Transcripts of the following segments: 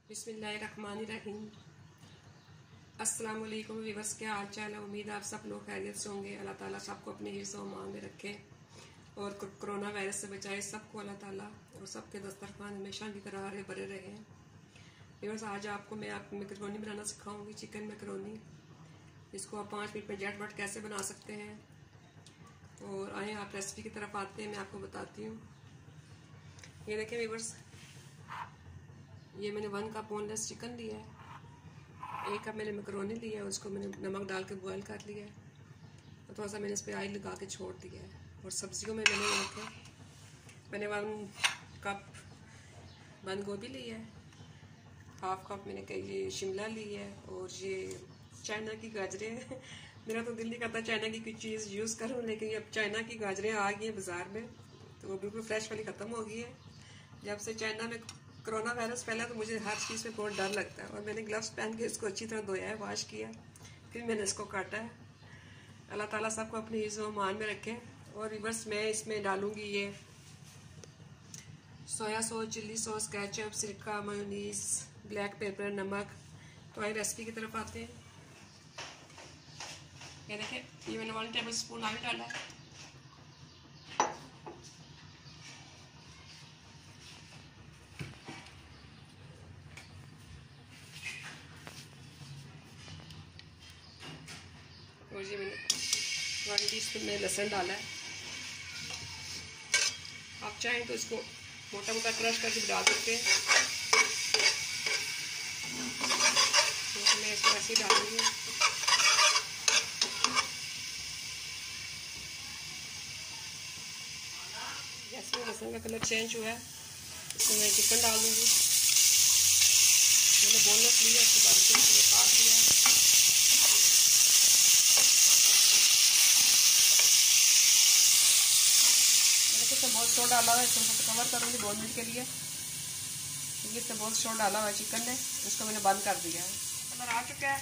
बिस्मिल्लाहिर्रहमानिर्रहीम। अस्सलाम वालेकुम व्यूअर्स, क्या हाल चाल है। उम्मीद है आप सब लोग खैरियत से होंगे। अल्लाह ताला सबको अपने हिफ्ज़ व अमान में रखे और कोरोना वायरस से बचाए सबको अल्लाह ताला, और सबके दस्तरखान हमेशा की तरह हरे भरे रहे। व्यूअर्स, आज मैं आपको मैकरोनी बनाना सिखाऊंगी, चिकन मैकरोनी। इसको आप 5 मिनट में झटपट कैसे बना सकते हैं। और आए आप रेसिपी की तरफ आते हैं, मैं आपको बताती हूँ। ये देखें व्यूअर्स, ये मैंने 1 कप बोनलेस चिकन लिया है। 1 कप मैंने मैकरोनी लिया है, उसको मैंने नमक डाल के बॉयल कर लिया है और थोड़ा सा मैंने इस पर ऑयल लगा के छोड़ दिया है। और सब्जियों में मैंने 1 कप बंद गोभी ली है, 1/2 कप मैंने ये शिमला ली है, और ये चाइना की गाजरें हैं। मेरा तो दिल नहीं करता चाइना की कोई चीज़ यूज़ करूँ, लेकिन अब चाइना की गाजरें आ गई हैं बाज़ार में, तो वो बिल्कुल फ्रेश वाली ख़त्म हो गई है। जब से चाइना में कोरोना वायरस फैला तो मुझे हर चीज़ में बहुत डर लगता है, और मैंने ग्लव्स पहन के इसको अच्छी तरह धोया है, वॉश किया, फिर मैंने इसको काटा है। अल्लाह ताला सबको अपने हिफ्ज़ व अमान में रखे। और रिवर्स मैं इसमें डालूँगी ये soya sauce, chilli sauce, ketchup, सिरका, मेयोनीज, ब्लैक पेपर, नमक। तो आइए रेसिपी की तरफ आते हैं। ये देखें, ये मैंने 1 टेबल स्पून ऑयल डाला है। और ये मैंने 1 टीस्पून में लहसुन डाला है। आप चाहें तो इसको मोटा मोटा क्रश करके डाल सकते हैं, तो मैं इसको ऐसे ही डालूंगी। जैसे लहसुन का कलर चेंज हुआ है, इसमें मैं चिकन डाल दूँगी। मैंने बोनलेस लिया, उसके बाद इसको काट लिया। इसमें बहुत शोर डाला हुआ है, इसको कवर करूँगी 2 मिनट के लिए, क्योंकि इसमें बहुत शोर डाला हुआ है चिकन ने। इसको मैंने बंद कर दिया है। कलर आ चुका है।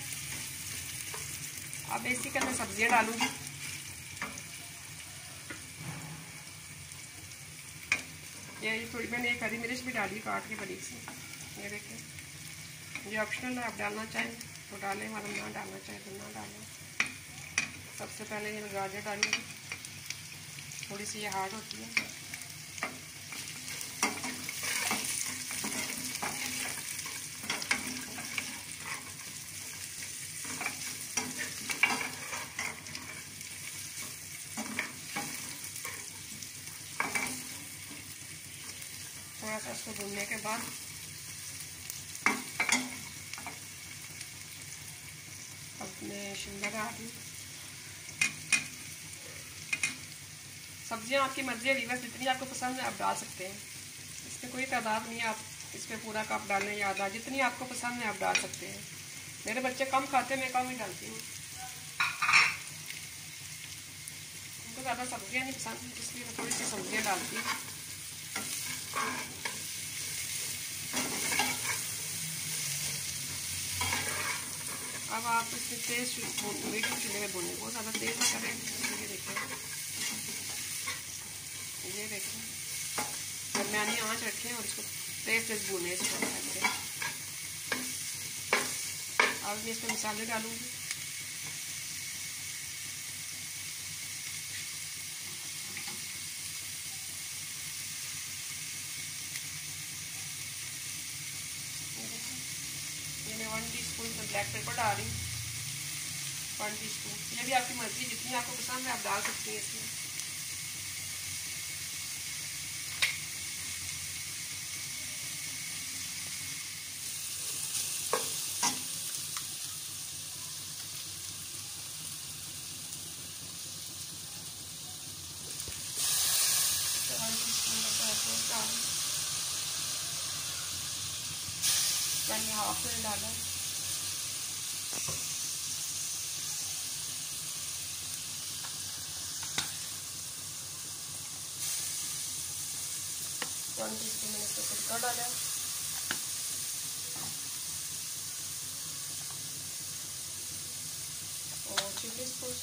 अब इसी के अंदर सब्जियाँ डालूँगी। ये थोड़ी मैंने एक हरी मिर्च भी डाली काट के बारीक से। ये देखिए, ये ऑप्शनल है, आप डालना चाहें तो डालें, वरना ना डालना चाहें तो ना डालें। सबसे पहले ये गाजर डालूँगी, थोड़ी सी ये हार्ड होती है। थोड़ा सा इसको भूनने के बाद अब मैं शिमला डाल दूँ। सब्जियां आपकी मर्जी है व्यूअर्स, जितनी आपको पसंद है आप डाल सकते हैं। इसमें कोई तादाद नहीं है, आप इसमें पूरा कप डालें या आधा, जितनी आपको पसंद है आप डाल सकते हैं। मेरे बच्चे कम खाते हैं, मैं कम ही डालती हूँ। उनको ज़्यादा सब्जियां नहीं पसंद, इसलिए मैं थोड़ी सी सब्जियां डालती हूँ। अब आप इसमें तेज मीडियम चूल्हे में भूनें, बहुत ज़्यादा तेज ना करें। ये देखें, दरमियानी आंच रखें और इसको तेज भूनें। इसको अब मैं इसमें मसाले डालूंगी। ये मैं 1 टीस्पून में ब्लैक पेपर डाल रही हूँ, 1 टीस्पून। ये भी आपकी मर्जी, जितनी आपको पसंद है आप डाल सकती हैं इसमें। मैंने हाफ में डाला है। वन टीस्पून मैंने इसको सिरका डाला है। और chilli sauce,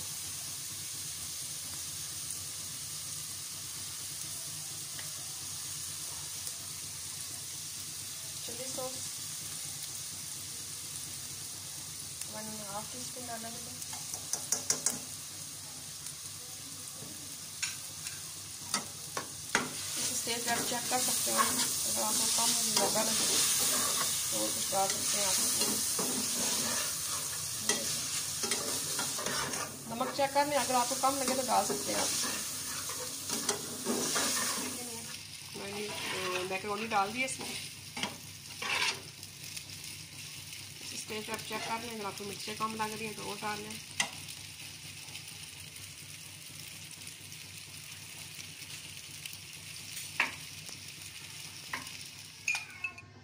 chilli sauce 1.5 teaspoon डाला मैंने। इस स्टेज पर आप चेक कर सकते हैं, अगर आपको कम ज़्यादा लगे तो कुछ डाल सकते हैं आप। नमक चेक कर लें, अगर आपको कम लगे तो डाल सकते हैं आप। मैकरोनी डाल दिए इसमें। इस स्टेज पर आप चेक कर लें, अगर आपको मिर्चें कम लग रही हैं तो वो डाल लें।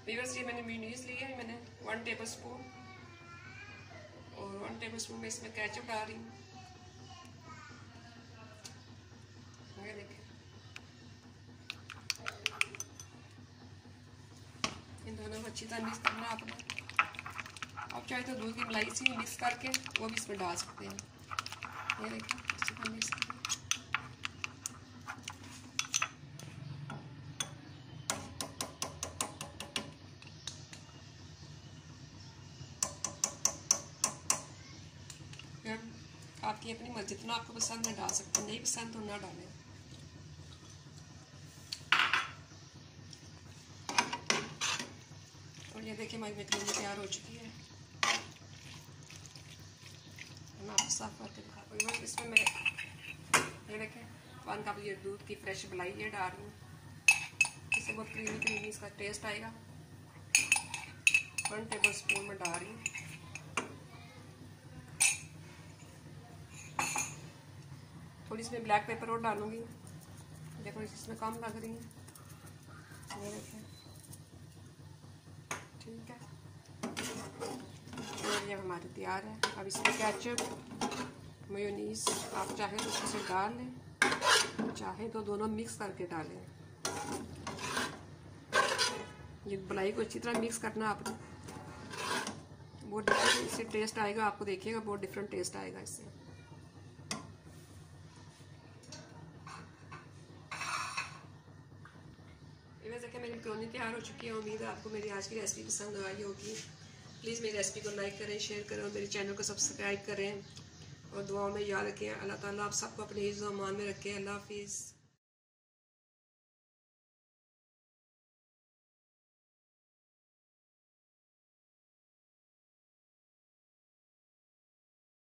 व्यूअर्स, ये मैंने मेयोनीज ली है, मैंने 1 टेबलस्पून, और 1 टेबलस्पून में इसमें केचप डाल रही हूँ। ये देखें, इन दोनों को अच्छी तरह मिक्स करना है आपने। आप चाहे तो दूध की मलाई से मिक्स करके वो भी इसमें डाल सकते हैं। ये देखिए, अच्छी तरह मिक्स करना। आपकी अपनी मर्जी, जितना आपको पसंद है डाल सकते हैं, नहीं पसंद तो ना डालें। और ये देखिए, हमारी मैकरोनी तैयार हो चुकी है। मैं आपको साफ करके दिखाती हूँ। इसमें मैं ये देखें 1 कप ये दूध की फ्रेश मलाई ये डाल रही हूँ। इससे बहुत क्रीमी क्रीमी इसका टेस्ट आएगा। 1 टेबलस्पून में डाल रही हूँ। थोड़ी इसमें ब्लैक पेपर और डालूंगी, देखो इसमें कम लग रही है। ये देखें, ठीक है, और ये हमारी तैयार है। अब इसमें केचप मेयोनीज आप चाहे तो इसे डाल लें, चाहे तो दोनों मिक्स करके डालें। ये मलाई को अच्छी तरह मिक्स करना आपने। बहुत डिफरेंट इससे टेस्ट आएगा, आपको देखिएगा बहुत डिफरेंट टेस्ट आएगा इससे। वैसे कि मेरी मैकरोनी तैयार हो चुकी है। उम्मीद है आपको मेरी आज की रेसिपी पसंद आई होगी। प्लीज़ मेरी रेसिपी को लाइक करें, शेयर करें और मेरे चैनल को सब्सक्राइब करें। और दुआओं में याद रखें। अल्लाह ताला आप सबको अपने हिफ्ज़-ओ-अमान में रखें। अल्लाह हाफिज़।